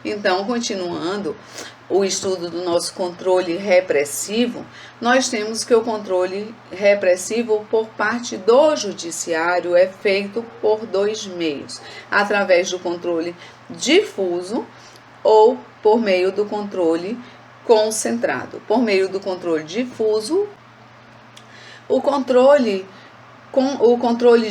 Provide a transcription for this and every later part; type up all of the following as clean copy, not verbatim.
Então, continuando o estudo do nosso controle repressivo, nós temos que o controle repressivo por parte do judiciário é feito por dois meios: através do controle difuso ou por meio do controle concentrado. Por meio do controle difuso, o controle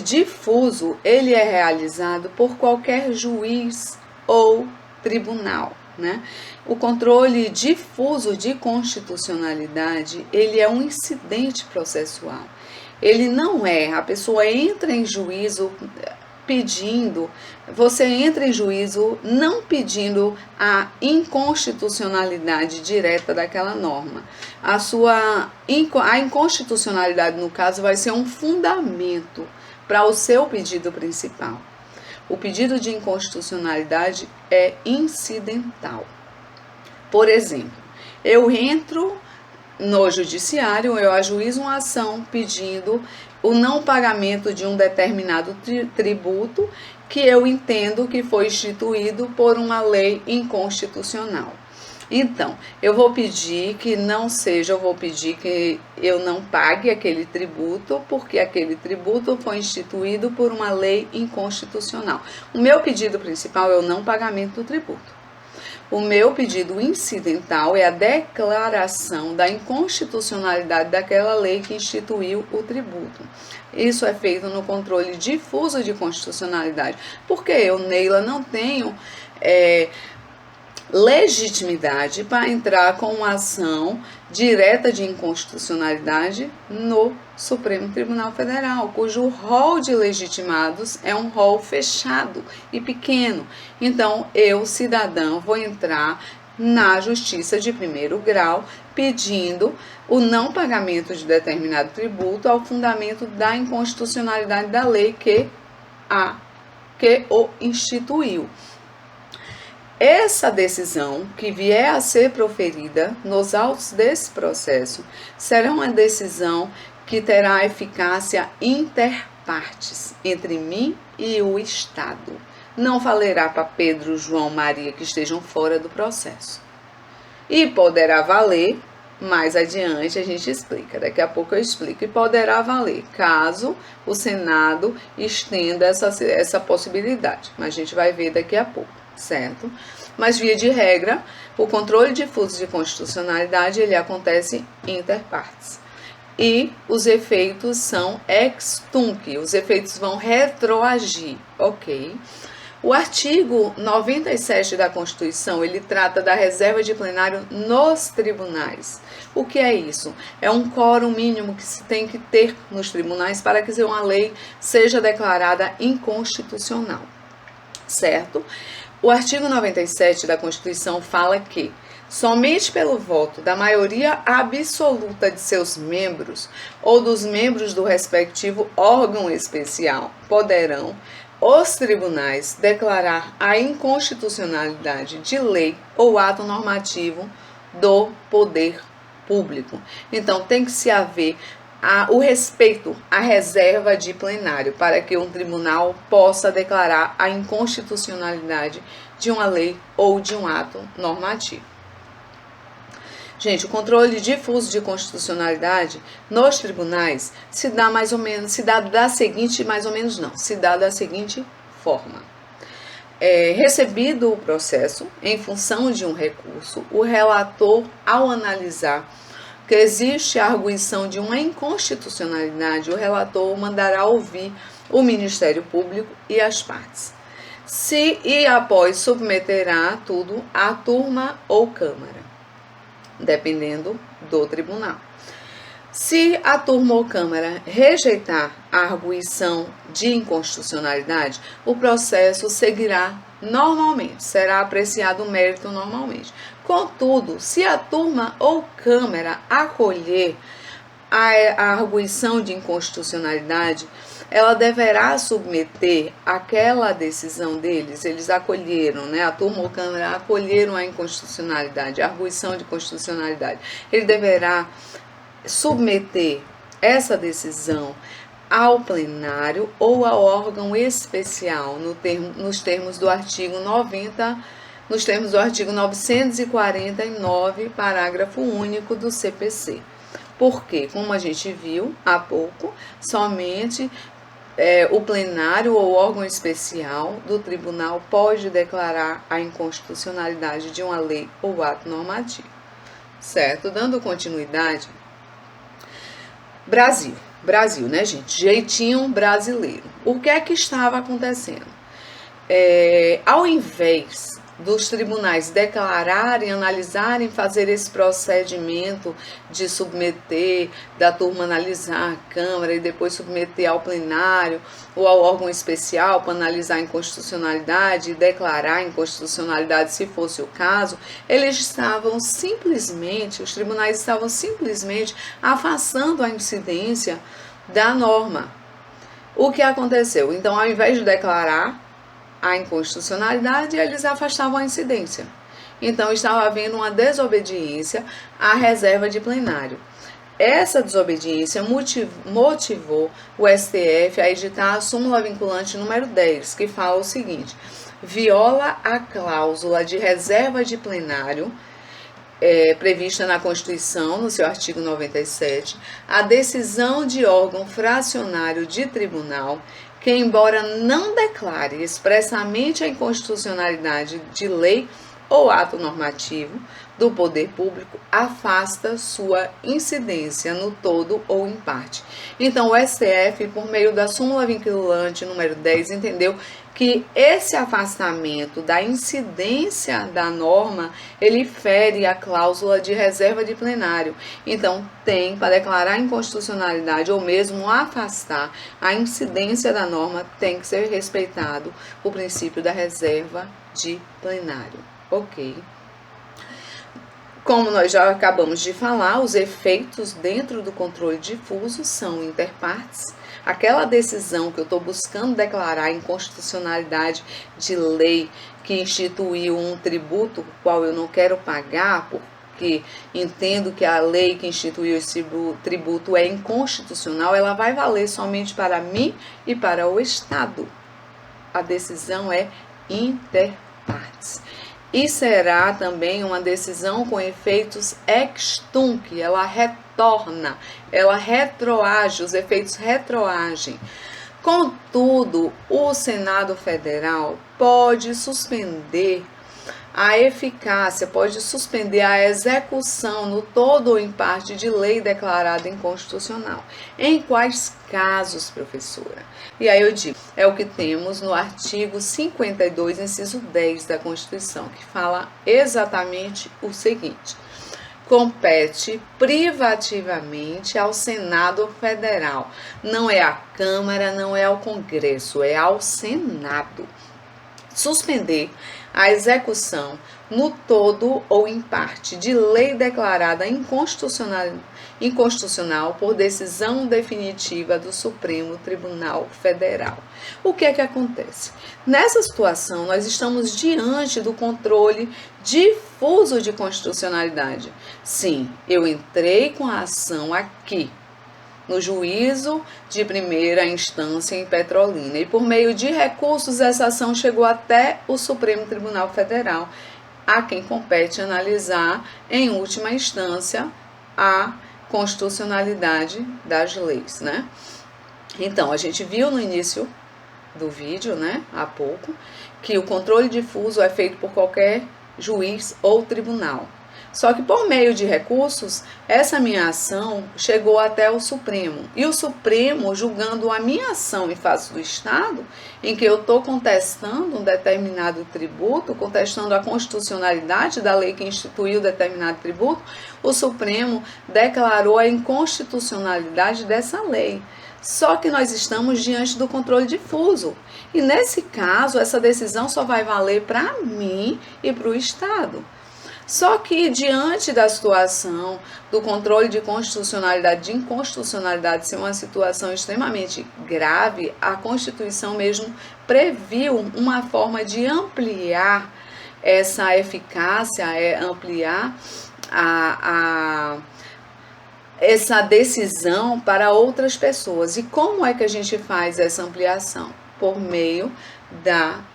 difuso, ele é realizado por qualquer juiz ou tribunal, né? O controle difuso de constitucionalidade, ele é um incidente processual. Ele não é, a pessoa entra em juízo pedindo, você entra em juízo não pedindo a inconstitucionalidade direta daquela norma. A inconstitucionalidade, no caso, vai ser um fundamento para o seu pedido principal. O pedido de inconstitucionalidade é incidental. Por exemplo, eu entro no judiciário, eu ajuizo uma ação pedindo o não pagamento de um determinado tributo que eu entendo que foi instituído por uma lei inconstitucional. Então, eu vou pedir que eu não pague aquele tributo, porque aquele tributo foi instituído por uma lei inconstitucional. O meu pedido principal é o não pagamento do tributo. O meu pedido incidental é a declaração da inconstitucionalidade daquela lei que instituiu o tributo. Isso é feito no controle difuso de constitucionalidade, porque eu, Neila, não tenho legitimidade para entrar com uma ação direta de inconstitucionalidade no Supremo Tribunal Federal, cujo rol de legitimados é um rol fechado e pequeno. Então, eu, cidadã, vou entrar na Justiça de primeiro grau pedindo o não pagamento de determinado tributo ao fundamento da inconstitucionalidade da lei que o instituiu. Essa decisão que vier a ser proferida nos autos desse processo será uma decisão que terá eficácia inter partes, entre mim e o Estado. Não valerá para Pedro, João, Maria que estejam fora do processo. E poderá valer, mais adiante a gente explica, daqui a pouco eu explico, e poderá valer caso o Senado estenda essa possibilidade, mas a gente vai ver daqui a pouco, certo? Mas via de regra, o controle difuso de constitucionalidade, ele acontece inter partes. E os efeitos são ex tunc, os efeitos vão retroagir, ok? O artigo 97 da Constituição, ele trata da reserva de plenário nos tribunais. O que é isso? É um quórum mínimo que se tem que ter nos tribunais para que uma lei seja declarada inconstitucional, certo? O artigo 97 da Constituição fala que somente pelo voto da maioria absoluta de seus membros ou dos membros do respectivo órgão especial poderão os tribunais declarar a inconstitucionalidade de lei ou ato normativo do poder público. Então, tem que se haver o respeito à reserva de plenário para que um tribunal possa declarar a inconstitucionalidade de uma lei ou de um ato normativo. Gente, o controle difuso de constitucionalidade nos tribunais se dá da seguinte forma. Recebido o processo, em função de um recurso, o relator, ao analisar que existe a arguição de uma inconstitucionalidade, o relator mandará ouvir o Ministério Público e as partes. E após submeterá tudo à turma ou Câmara, dependendo do tribunal. Se a turma ou Câmara rejeitar a arguição de inconstitucionalidade, o processo seguirá normalmente, será apreciado o mérito normalmente. Contudo, se a turma ou Câmara acolher a arguição de inconstitucionalidade, ela deverá submeter aquela decisão deles, eles acolheram, né? A turma ou Câmara acolheram a inconstitucionalidade, a arguição de constitucionalidade. Ele deverá submeter essa decisão ao plenário ou ao órgão especial, nos termos do artigo 90, nos termos do artigo 949, parágrafo único do CPC. Porque, como a gente viu há pouco, somente o plenário ou órgão especial do tribunal pode declarar a inconstitucionalidade de uma lei ou ato normativo. Certo? Dando continuidade, Brasil, né, gente? Jeitinho brasileiro. O que é que estava acontecendo? Ao invés dos tribunais declararem, analisarem, fazer esse procedimento de submeter, da turma analisar a Câmara e depois submeter ao plenário ou ao órgão especial para analisar a inconstitucionalidade e declarar a inconstitucionalidade se fosse o caso, os tribunais estavam simplesmente afastando a incidência da norma. O que aconteceu? Então, ao invés de declarar a inconstitucionalidade, eles afastavam a incidência. Então, estava havendo uma desobediência à reserva de plenário. Essa desobediência motivou o STF a editar a súmula vinculante número 10, que fala o seguinte: viola a cláusula de reserva de plenário prevista na Constituição, no seu artigo 97, a decisão de órgão fracionário de tribunal que, embora não declare expressamente a inconstitucionalidade de lei ou ato normativo do poder público, afasta sua incidência no todo ou em parte. Então, o STF, por meio da súmula vinculante número 10, entendeu que esse afastamento da incidência da norma, ele fere a cláusula de reserva de plenário. Então, para declarar a inconstitucionalidade ou mesmo afastar a incidência da norma, tem que ser respeitado o princípio da reserva de plenário. Ok? Como nós já acabamos de falar, os efeitos dentro do controle difuso são interpartes. Aquela decisão que eu estou buscando declarar a inconstitucionalidade de lei que instituiu um tributo, o qual eu não quero pagar, porque entendo que a lei que instituiu esse tributo é inconstitucional, ela vai valer somente para mim e para o Estado. A decisão é interpartes. E será também uma decisão com efeitos ex tunc, ela retorna, ela retroage, os efeitos retroagem. Contudo, o Senado Federal pode suspender a eficácia, pode suspender a execução no todo ou em parte de lei declarada inconstitucional. Em quais casos, professora? E aí eu digo, é o que temos no artigo 52, inciso 10 da Constituição, que fala exatamente o seguinte: compete privativamente ao Senado Federal. Não é à Câmara, não é ao Congresso, é ao Senado. Suspender a execução no todo ou em parte de lei declarada inconstitucional por decisão definitiva do Supremo Tribunal Federal. O que é que acontece? Nessa situação, nós estamos diante do controle difuso de constitucionalidade. Sim, eu entrei com a ação aqui, no juízo de primeira instância em Petrolina, e por meio de recursos essa ação chegou até o Supremo Tribunal Federal, a quem compete analisar em última instância a constitucionalidade das leis, né? Então, a gente viu no início do vídeo, né, há pouco, que o controle difuso é feito por qualquer juiz ou tribunal. Só que por meio de recursos, essa minha ação chegou até o Supremo. E o Supremo, julgando a minha ação em face do Estado, em que eu estou contestando um determinado tributo, contestando a constitucionalidade da lei que instituiu determinado tributo, o Supremo declarou a inconstitucionalidade dessa lei. Só que nós estamos diante do controle difuso. E nesse caso, essa decisão só vai valer para mim e para o Estado. Só que, diante da situação do controle de constitucionalidade, de inconstitucionalidade ser uma situação extremamente grave, a Constituição mesmo previu uma forma de ampliar essa eficácia, ampliar essa decisão para outras pessoas. E como é que a gente faz essa ampliação? Por meio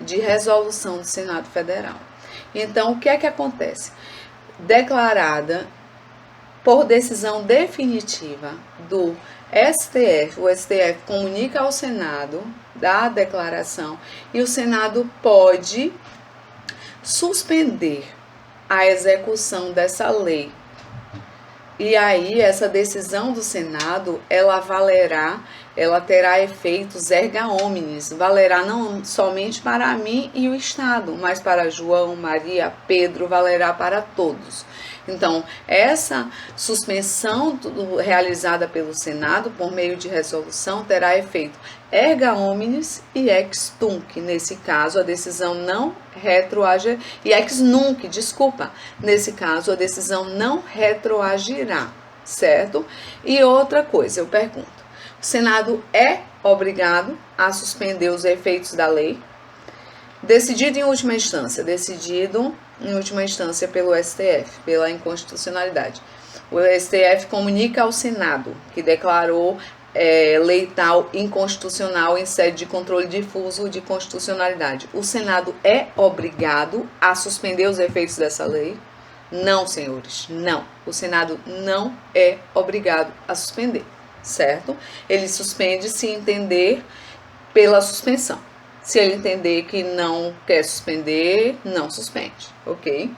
de resolução do Senado Federal. Então, o que é que acontece? Declarada por decisão definitiva do STF, o STF comunica ao Senado da declaração e o Senado pode suspender a execução dessa lei. E aí, essa decisão do Senado, ela terá efeitos erga omnes, valerá não somente para mim e o Estado, mas para João, Maria, Pedro, valerá para todos. Então, essa suspensão realizada pelo Senado, por meio de resolução, terá efeito erga omnes e ex tunc. Nesse caso, a decisão não retroagirá. E ex nunc, desculpa. Nesse caso, a decisão não retroagirá, certo? E outra coisa, eu pergunto. O Senado é obrigado a suspender os efeitos da lei? Decidido em última instância pelo STF, pela inconstitucionalidade. O STF comunica ao Senado que declarou lei tal inconstitucional em sede de controle difuso de constitucionalidade. O Senado é obrigado a suspender os efeitos dessa lei? Não, senhores, não. O Senado não é obrigado a suspender, certo? Ele suspende se entender pela suspensão. Se ele entender que não quer suspender, não suspende, ok?